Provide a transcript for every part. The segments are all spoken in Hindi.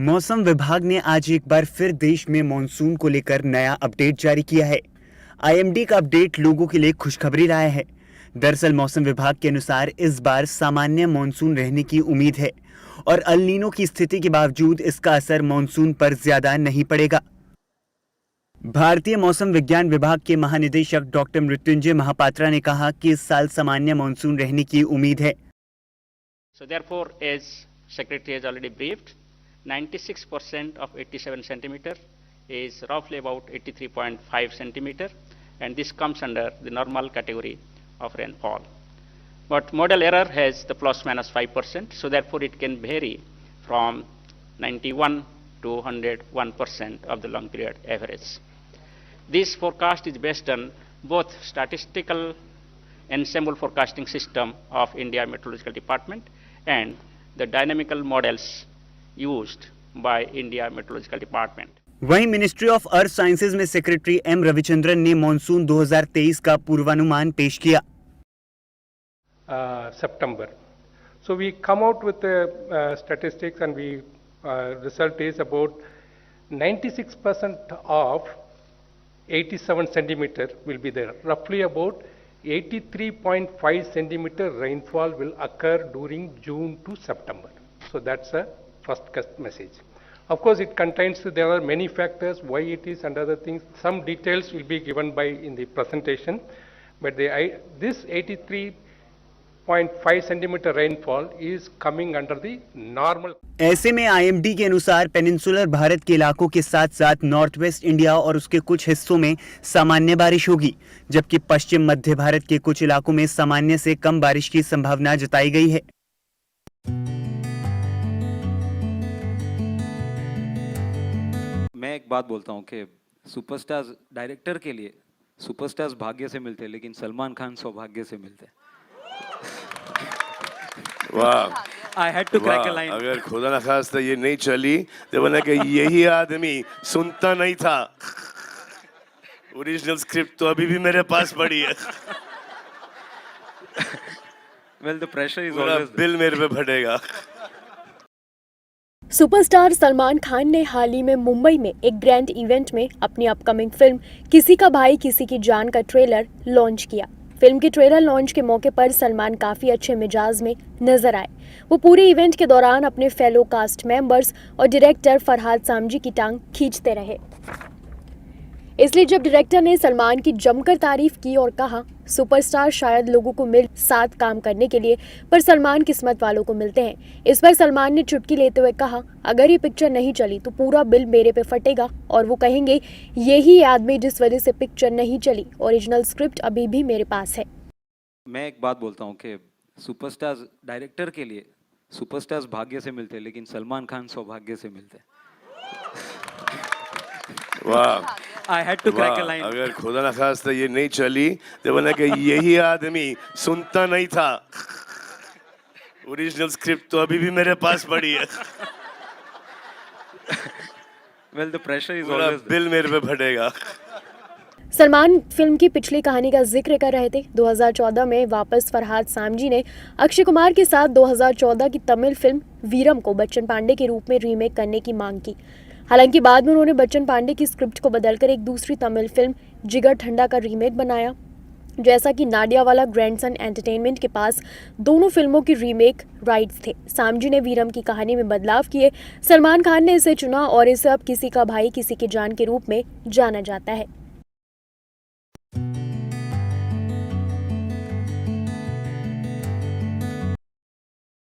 मौसम विभाग ने आज एक बार फिर देश में मॉनसून को लेकर नया अपडेट जारी किया है। आईएमडी का अपडेट लोगों के लिए खुशखबरी लाया है। दरअसल मौसम विभाग के अनुसार इस बार सामान्य मॉनसून रहने की उम्मीद है और अल नीनो की स्थिति के बावजूद इसका असर मॉनसून पर ज्यादा नहीं पड़ेगा। भारतीय मौसम विज्ञान विभाग के महानिदेशक डॉक्टर मृत्युंजय महापात्रा ने कहा कि इस साल सामान्य मॉनसून रहने की उम्मीद है। So therefore, as Secretary has already briefed, 96% of 87 centimeter is roughly about 83.5 centimeter, and this comes under the normal category of rainfall. But model error has the plus minus 5%, so therefore it can vary from 91 to 101% of the long period average. This forecast is based on both statistical ensemble forecasting system of India Meteorological Department and the dynamical models used by India Meteorological Department. वहीं मिनिस्ट्री ऑफ अर्थ साइंसेज में सेक्रेटरी एम रविचंद्रन ने मॉनसून 2023 का पूर्वानुमान पेश किया। September. So we come out with the statistics, and we result is about 96% of 87 centimeter will be there. Roughly about 83.5 centimeter rainfall will occur during June to September. So that's a first message. Of course, it contains, there are many factors why it is and other things. Some details will be given by in the presentation, but this 83.5 centimeter rainfall is coming under the normal. ऐसे में आईएमडी के अनुसार पेनिनसुलर भारत के इलाकों के साथ साथ नॉर्थ वेस्ट इंडिया और उसके कुछ हिस्सों में सामान्य बारिश होगी, जबकि पश्चिम मध्य भारत के कुछ इलाकों में सामान्य से कम बारिश की संभावना जताई गई है। मैं एक बात बोलता हूँ कि सुपरस्टार्स डायरेक्टर के लिए सुपरस्टार्स भाग्य से मिलते हैं, लेकिन सलमान खान सौभाग्य से मिलते हैं। वाह, I had to crack a line. अगर खुदा न खास्ता ये नहीं चली तो बोला कि यही आदमी सुनता नहीं था। ओरिजिनल स्क्रिप्ट तो अभी भी मेरे पास पड़ी है। Well, the pressure is पूरा always there. बिल मेरे पे फटेगा। सुपरस्टार सलमान खान ने हाल ही में मुंबई में एक ग्रैंड इवेंट में अपनी अपकमिंग फिल्म किसी का भाई किसी की जान का ट्रेलर लॉन्च किया। फिल्म के ट्रेलर लॉन्च के मौके पर सलमान काफी अच्छे मिजाज में नजर आए। वो पूरे इवेंट के दौरान अपने फेलो कास्ट मेंबर्स और डायरेक्टर फरहाद सामजी की टांग खींचते रहे। इसलिए जब डायरेक्टर ने सलमान की जमकर तारीफ की और कहा सुपरस्टार शायद लोगों को मिल साथ काम करने के लिए, पर सलमान किस्मत वालों को मिलते हैं। इस पर सलमान ने चुटकी लेते हुए कहा, अगर ये पिक्चर नहीं चली तो पूरा बिल मेरे पे फटेगा और वो कहेंगे यही आदमी जिस वजह से पिक्चर नहीं चली। ओरिजिनल स्क्रिप्ट अभी भी मेरे पास है। मैं एक बात बोलता हूँ कि सुपरस्टार्स डायरेक्टर के लिए सुपरस्टार्स भाग्य से मिलते हैं, लेकिन सलमान खान सौभाग्य से मिलते हैं। वाह, I had to crack a line. अगर खुदा न खास्ता ये नहीं चली तो बोला कि यही आदमी सुनता नहीं था। ओरिजिनल स्क्रिप्ट तो अभी भी मेरे पास पड़ी है। Well, the pressure is पूरा always there. बिल मेरे पे फटेगा। सलमान फिल्म की पिछली कहानी का जिक्र कर रहे थे। 2014 में वापस फरहाद सामजी ने अक्षय कुमार के साथ 2014 की तमिल फिल्म वीरम को बच्चन पांडे के रूप में रीमेक करने की मांग की। हालांकि बाद में उन्होंने बच्चन पांडे की स्क्रिप्ट को बदलकर एक दूसरी तमिल फिल्म जिगर ठंडा का रीमेक बनाया। जैसा कि नाडियावाला ग्रैंडसन एंटरटेनमेंट के पास दोनों फिल्मों की रीमेक राइट्स थे। सामजी ने वीरम की कहानी में बदलाव किए। सलमान खान ने इसे चुना और इसे अब किसी का भाई किसी की जान के रूप में जाना जाता है।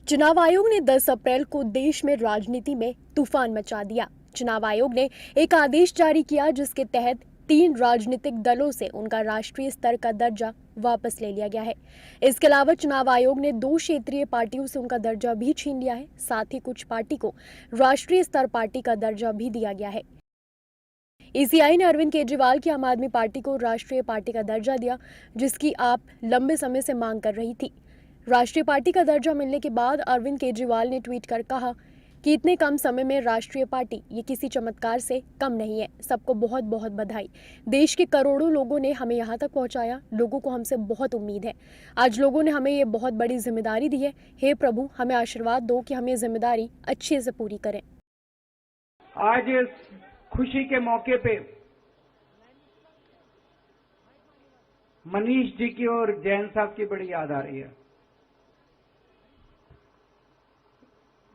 चुनाव आयोग ने 10 अप्रैल को देश में राजनीति में तूफान मचा दिया। चुनाव आयोग ने एक आदेश जारी किया जिसके तहत 3 राजनीतिक दलों से उनका राष्ट्रीय स्तर का दर्जा वापस ले लिया गया है। इसके अलावा चुनाव आयोग ने 2 क्षेत्रीय पार्टियों से उनका दर्जा भी छीन लिया है। साथ ही कुछ पार्टी को राष्ट्रीय स्तर पार्टी का दर्जा भी दिया गया है। ईसीआई ने अरविंद केजरीवाल की आम आदमी पार्टी को राष्ट्रीय पार्टी का दर्जा दिया, जिसकी आप लंबे समय से मांग कर रही थी। राष्ट्रीय पार्टी का दर्जा मिलने के बाद अरविंद केजरीवाल ने ट्वीट कर कहा कि इतने कम समय में राष्ट्रीय पार्टी ये किसी चमत्कार से कम नहीं है। सबको बहुत बहुत बधाई। देश के करोड़ों लोगों ने हमें यहाँ तक पहुँचाया। लोगों को हमसे बहुत उम्मीद है। आज लोगों ने हमें ये बहुत बड़ी जिम्मेदारी दी है। हे प्रभु, हमें आशीर्वाद दो कि हम ये जिम्मेदारी अच्छे से पूरी करें। आज इस खुशी के मौके पे मनीष जी की और जैन साहब की बड़ी याद आ रही है।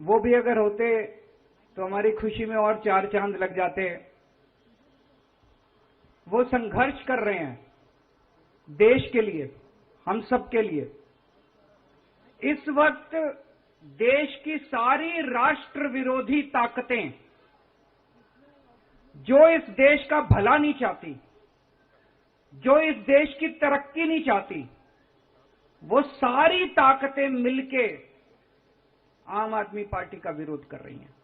वो भी अगर होते तो हमारी खुशी में और 4 चांद लग जाते। वो संघर्ष कर रहे हैं देश के लिए, हम सब के लिए। इस वक्त देश की सारी राष्ट्र विरोधी ताकतें जो इस देश का भला नहीं चाहती, जो इस देश की तरक्की नहीं चाहती, वो सारी ताकतें मिलके आम आदमी पार्टी का विरोध कर रही हैं।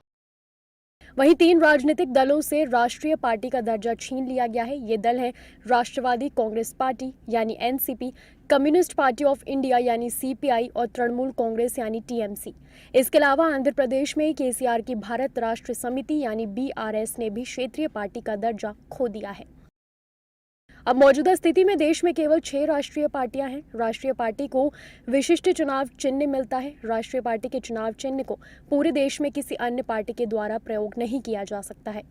वहीं 3 राजनीतिक दलों से राष्ट्रीय पार्टी का दर्जा छीन लिया गया है। ये दल है राष्ट्रवादी कांग्रेस पार्टी यानी NCP, communist party of India यानी सीपीआई और तृणमूल कांग्रेस यानी टीएमसी। इसके अलावा आंध्र प्रदेश में केसीआर की भारत राष्ट्र समिति यानी बीआरएस ने भी क्षेत्रीय पार्टी का दर्जा खो दिया है। अब मौजूदा स्थिति में देश में केवल 6 राष्ट्रीय पार्टियां हैं। राष्ट्रीय पार्टी को विशिष्ट चुनाव चिन्ह मिलता है। राष्ट्रीय पार्टी के चुनाव चिन्ह को पूरे देश में किसी अन्य पार्टी के द्वारा प्रयोग नहीं किया जा सकता है।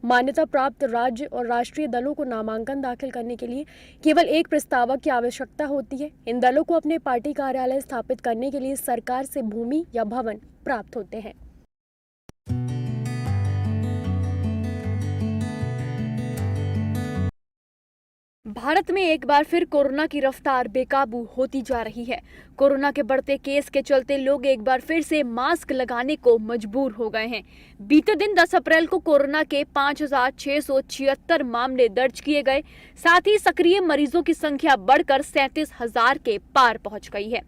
मान्यता प्राप्त राज्य और राष्ट्रीय दलों को नामांकन दाखिल करने के लिए केवल एक प्रस्तावक की आवश्यकता होती है। इन दलों को अपने पार्टी कार्यालय स्थापित करने के लिए सरकार से भूमि या भवन प्राप्त होते हैं। भारत में एक बार फिर कोरोना की रफ्तार बेकाबू होती जा रही है। कोरोना के बढ़ते केस के चलते लोग एक बार फिर से मास्क लगाने को मजबूर हो गए हैं। बीते दिन 10 अप्रैल को कोरोना के 5,676 मामले दर्ज किए गए। साथ ही सक्रिय मरीजों की संख्या बढ़कर 37,000 के पार पहुंच गई है।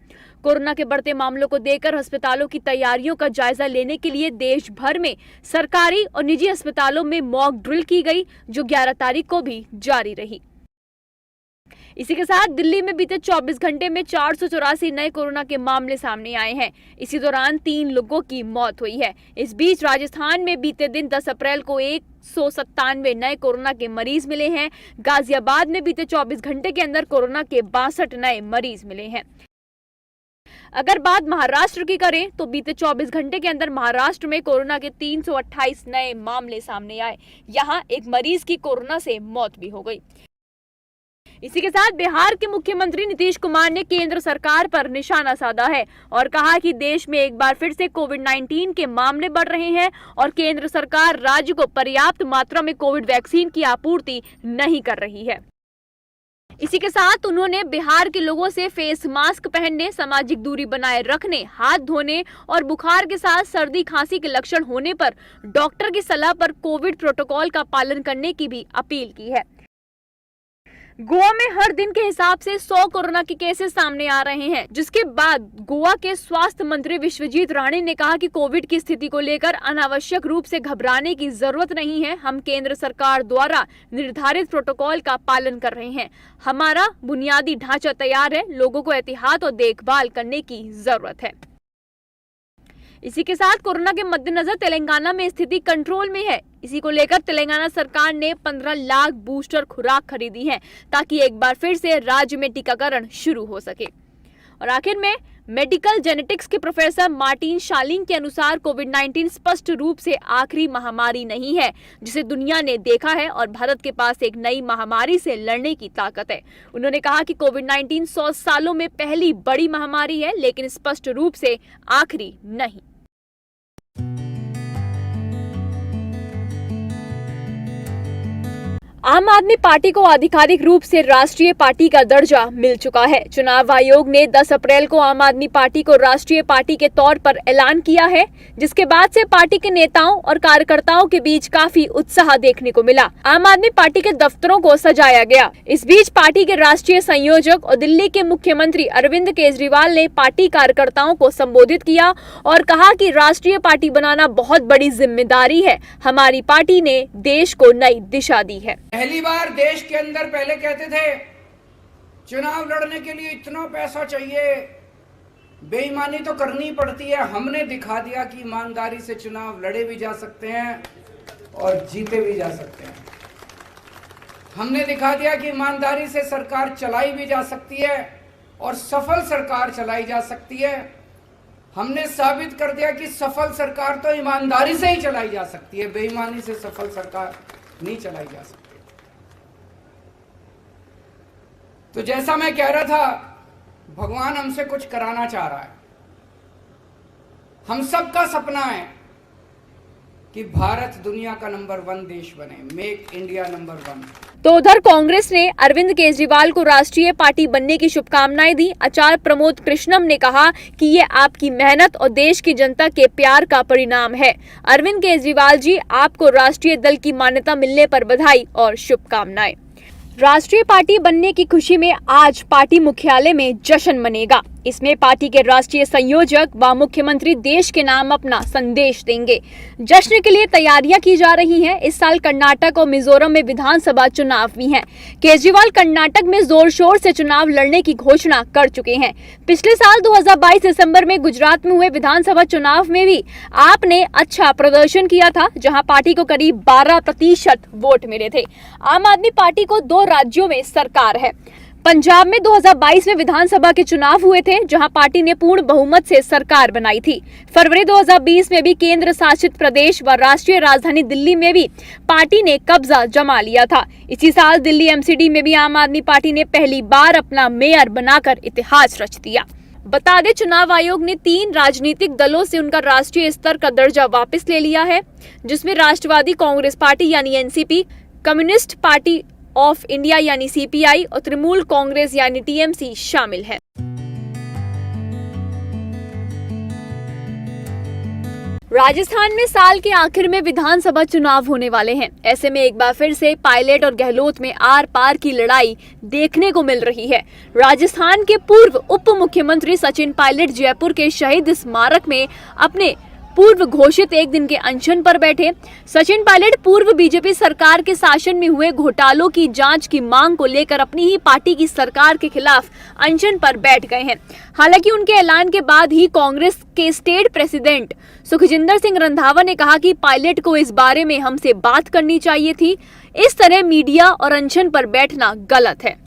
कोरोना के बढ़ते मामलों को देखकर अस्पतालों की तैयारियों का जायजा लेने के लिए देश भर में सरकारी और निजी अस्पतालों में मॉक ड्रिल की गई, जो 11 तारीख को भी जारी रही। इसी के साथ दिल्ली में बीते 24 घंटे में 484 नए कोरोना के मामले सामने आए हैं। इसी दौरान 3 लोगों की मौत हुई है। इस बीच राजस्थान में बीते दिन 10 अप्रैल को 197 नए कोरोना के मरीज मिले हैं। गाजियाबाद में बीते 24 घंटे के अंदर कोरोना के 62 नए मरीज मिले हैं। अगर बात महाराष्ट्र की करें तो बीते 24 घंटे के अंदर महाराष्ट्र में कोरोना के 328 नए मामले सामने आए। यहाँ एक मरीज की कोरोना से मौत भी हो गई। इसी के साथ बिहार के मुख्यमंत्री नीतीश कुमार ने केंद्र सरकार पर निशाना साधा है और कहा कि देश में एक बार फिर से कोविड-19 के मामले बढ़ रहे हैं और केंद्र सरकार राज्य को पर्याप्त मात्रा में कोविड वैक्सीन की आपूर्ति नहीं कर रही है। इसी के साथ उन्होंने बिहार के लोगों से फेस मास्क पहनने, सामाजिक दूरी बनाए रखने, हाथ धोने और बुखार के साथ सर्दी खांसी के लक्षण होने पर डॉक्टर की सलाह पर कोविड प्रोटोकॉल का पालन करने की भी अपील की है। गोवा में हर दिन के हिसाब से 100 कोरोना के केसेस सामने आ रहे हैं, जिसके बाद गोवा के स्वास्थ्य मंत्री विश्वजीत राणे ने कहा कि कोविड की स्थिति को लेकर अनावश्यक रूप से घबराने की जरूरत नहीं है। हम केंद्र सरकार द्वारा निर्धारित प्रोटोकॉल का पालन कर रहे हैं। हमारा बुनियादी ढांचा तैयार है। लोगों को एहतियात और देखभाल करने की जरूरत है। इसी के साथ कोरोना के मद्देनजर तेलंगाना में स्थिति कंट्रोल में है। इसी को लेकर तेलंगाना सरकार ने 15 लाख बूस्टर खुराक खरीदी है ताकि एक बार फिर से राज्य में टीकाकरण शुरू हो सके। और आखिर में मेडिकल जेनेटिक्स के प्रोफेसर मार्टिन शालिंग के अनुसार कोविड-19 स्पष्ट रूप से आखिरी महामारी नहीं है जिसे दुनिया ने देखा है और भारत के पास एक नई महामारी से लड़ने की ताकत है। उन्होंने कहा कि कोविड-19 100 सालों में पहली बड़ी महामारी है, लेकिन स्पष्ट रूप से आखिरी नहीं। आम आदमी पार्टी को आधिकारिक रूप से राष्ट्रीय पार्टी का दर्जा मिल चुका है। चुनाव आयोग ने 10 अप्रैल को आम आदमी पार्टी को राष्ट्रीय पार्टी के तौर पर ऐलान किया है, जिसके बाद से पार्टी के नेताओं और कार्यकर्ताओं के बीच काफी उत्साह देखने को मिला। आम आदमी पार्टी के दफ्तरों को सजाया गया। इस बीच पार्टी के राष्ट्रीय संयोजक और दिल्ली के मुख्यमंत्री अरविंद केजरीवाल ने पार्टी कार्यकर्ताओं को संबोधित किया और कहा कि राष्ट्रीय पार्टी बनाना बहुत बड़ी जिम्मेदारी है। हमारी पार्टी ने देश को नई दिशा दी है। पहली बार देश के अंदर पहले कहते थे चुनाव लड़ने के लिए इतना पैसा चाहिए, बेईमानी तो करनी पड़ती है। हमने दिखा दिया कि ईमानदारी से चुनाव लड़े भी जा सकते हैं और जीते भी जा सकते हैं। हमने दिखा दिया कि ईमानदारी से सरकार चलाई भी जा सकती है और सफल सरकार चलाई जा सकती है। हमने साबित कर दिया कि सफल सरकार तो ईमानदारी से ही चलाई जा सकती है, बेईमानी से सफल सरकार नहीं चलाई जा सकती। तो जैसा मैं कह रहा था, भगवान हमसे कुछ कराना चाह रहा है। हम सबका सपना है कि भारत दुनिया का नंबर 1 देश बने, मेक इंडिया नंबर 1। तो उधर कांग्रेस ने अरविंद केजरीवाल को राष्ट्रीय पार्टी बनने की शुभकामनाएं दी। आचार्य प्रमोद कृष्णम ने कहा कि ये आपकी मेहनत और देश की जनता के प्यार का परिणाम है। अरविंद केजरीवाल जी, आपको राष्ट्रीय दल की मान्यता मिलने पर बधाई और शुभकामनाएं। राष्ट्रीय पार्टी बनने की खुशी में आज पार्टी मुख्यालय में जश्न मनेगा। इसमें पार्टी के राष्ट्रीय संयोजक व मुख्यमंत्री देश के नाम अपना संदेश देंगे। जश्न के लिए तैयारियां की जा रही हैं। इस साल कर्नाटक और मिजोरम में विधानसभा चुनाव भी हैं। केजरीवाल कर्नाटक में जोर शोर से चुनाव लड़ने की घोषणा कर चुके हैं। पिछले साल 2022 दिसंबर में गुजरात में हुए विधानसभा चुनाव में भी आपने अच्छा प्रदर्शन किया था, जहां पार्टी को करीब 12% वोट मिले थे। आम आदमी पार्टी को 2 राज्यों में सरकार है। पंजाब में 2022 में विधानसभा के चुनाव हुए थे, जहां पार्टी ने पूर्ण बहुमत से सरकार बनाई थी। फरवरी 2020 में भी केंद्र शासित प्रदेश व राष्ट्रीय राजधानी दिल्ली में भी पार्टी ने कब्जा जमा लिया था। इसी साल दिल्ली एमसीडी में भी आम आदमी पार्टी ने पहली बार अपना मेयर बनाकर इतिहास रच दिया। बता दें, चुनाव आयोग ने 3 राजनीतिक दलों से उनका राष्ट्रीय स्तर का दर्जा वापस ले लिया है, जिसमें राष्ट्रवादी कांग्रेस पार्टी यानी NCP, communist party of India यानी सीपीआई और तृणमूल कांग्रेस यानी टीएमसी शामिल है। राजस्थान में साल के आखिर में विधानसभा चुनाव होने वाले हैं। ऐसे में एक बार फिर से पायलट और गहलोत में आर पार की लड़ाई देखने को मिल रही है। राजस्थान के पूर्व उप मुख्यमंत्री सचिन पायलट जयपुर के शहीद स्मारक में अपने पूर्व घोषित 1 दिन के अनशन पर बैठे। सचिन पायलट पूर्व बीजेपी सरकार के शासन में हुए घोटालों की जांच की मांग को लेकर अपनी ही पार्टी की सरकार के खिलाफ अनशन पर बैठ गए हैं। हालांकि उनके ऐलान के बाद ही कांग्रेस के स्टेट प्रेसिडेंट सुखजिंदर सिंह रंधावा ने कहा कि पायलट को इस बारे में हमसे बात करनी चाहिए थी। इस तरह मीडिया और अनशन पर बैठना गलत है।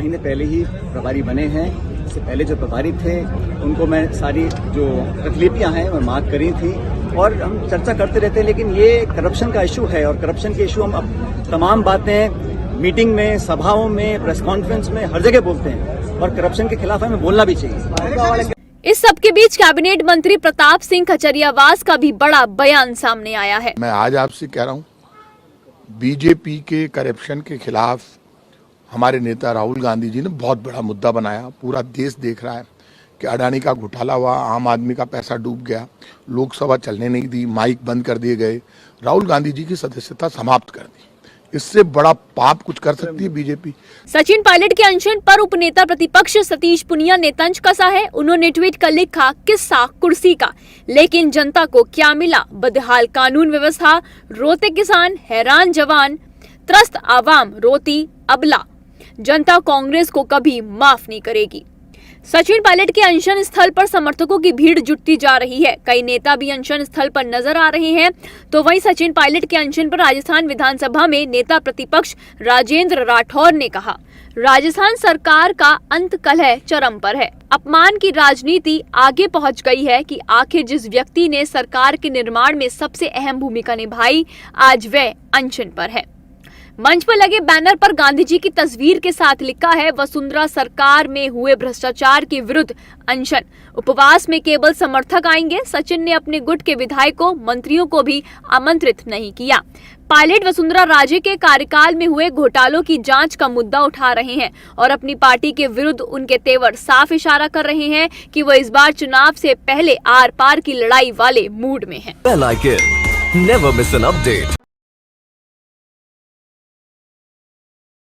महीने पहले ही प्रभारी बने हैं। इससे पहले जो प्रभारी थे उनको मैं सारी जो तकलीफियां हैं मैं मार्क करी थी और हम चर्चा करते रहते हैं, लेकिन ये करप्शन का इशू है और करप्शन के इशू हम अब तमाम बातें मीटिंग में, सभाओं में, प्रेस कॉन्फ्रेंस में हर जगह बोलते हैं और करप्शन के खिलाफ हमें बोलना भी चाहिए। इस सबके बीच कैबिनेट मंत्री प्रताप सिंह खचरियावास का भी बड़ा बयान सामने आया है। मैं आज आपसे कह रहा हूँ, बीजेपी के करप्शन के खिलाफ हमारे नेता राहुल गांधी जी ने बहुत बड़ा मुद्दा बनाया। पूरा देश देख रहा है कि अडानी का घोटाला हुआ, आम आदमी का पैसा डूब गया, लोकसभा चलने नहीं दी, माइक बंद कर दिए गए, राहुल गांधी जी की सदस्यता समाप्त कर दी। इससे बड़ा पाप कुछ कर सकती है बीजेपी। सचिन पायलट के अनशन पर उपनेता प्रतिपक्ष सतीश पुनिया ने तंज कसा है। उन्होंने ट्वीट कर लिखा, किस्सा कुर्सी का, लेकिन जनता को क्या मिला? बदहाल कानून व्यवस्था, रोते किसान, हैरान जवान, त्रस्त आवाम, रोती अबला। जनता कांग्रेस को कभी माफ नहीं करेगी। सचिन पायलट के अनशन स्थल पर समर्थकों की भीड़ जुटती जा रही है। कई नेता भी अनशन स्थल पर नजर आ रहे हैं। तो वहीं सचिन पायलट के अनशन पर राजस्थान विधानसभा में नेता प्रतिपक्ष राजेंद्र राठौर ने कहा, राजस्थान सरकार का अंत कलह चरम पर है। अपमान की राजनीति आगे पहुंच गई है कि आखिर जिस व्यक्ति ने सरकार के निर्माण में सबसे अहम भूमिका निभाई, आज वह अनशन पर है। मंच पर लगे बैनर पर गांधी जी की तस्वीर के साथ लिखा है, वसुंधरा सरकार में हुए भ्रष्टाचार के विरुद्ध अनशन। उपवास में केवल समर्थक आएंगे। सचिन ने अपने गुट के विधायकों, मंत्रियों को भी आमंत्रित नहीं किया। पायलट वसुंधरा राजे के कार्यकाल में हुए घोटालों की जांच का मुद्दा उठा रहे हैं और अपनी पार्टी के विरुद्ध उनके तेवर साफ इशारा कर रहे हैं कि वो इस बार चुनाव से पहले आर पार की लड़ाई वाले मूड में हैं। Never miss an update.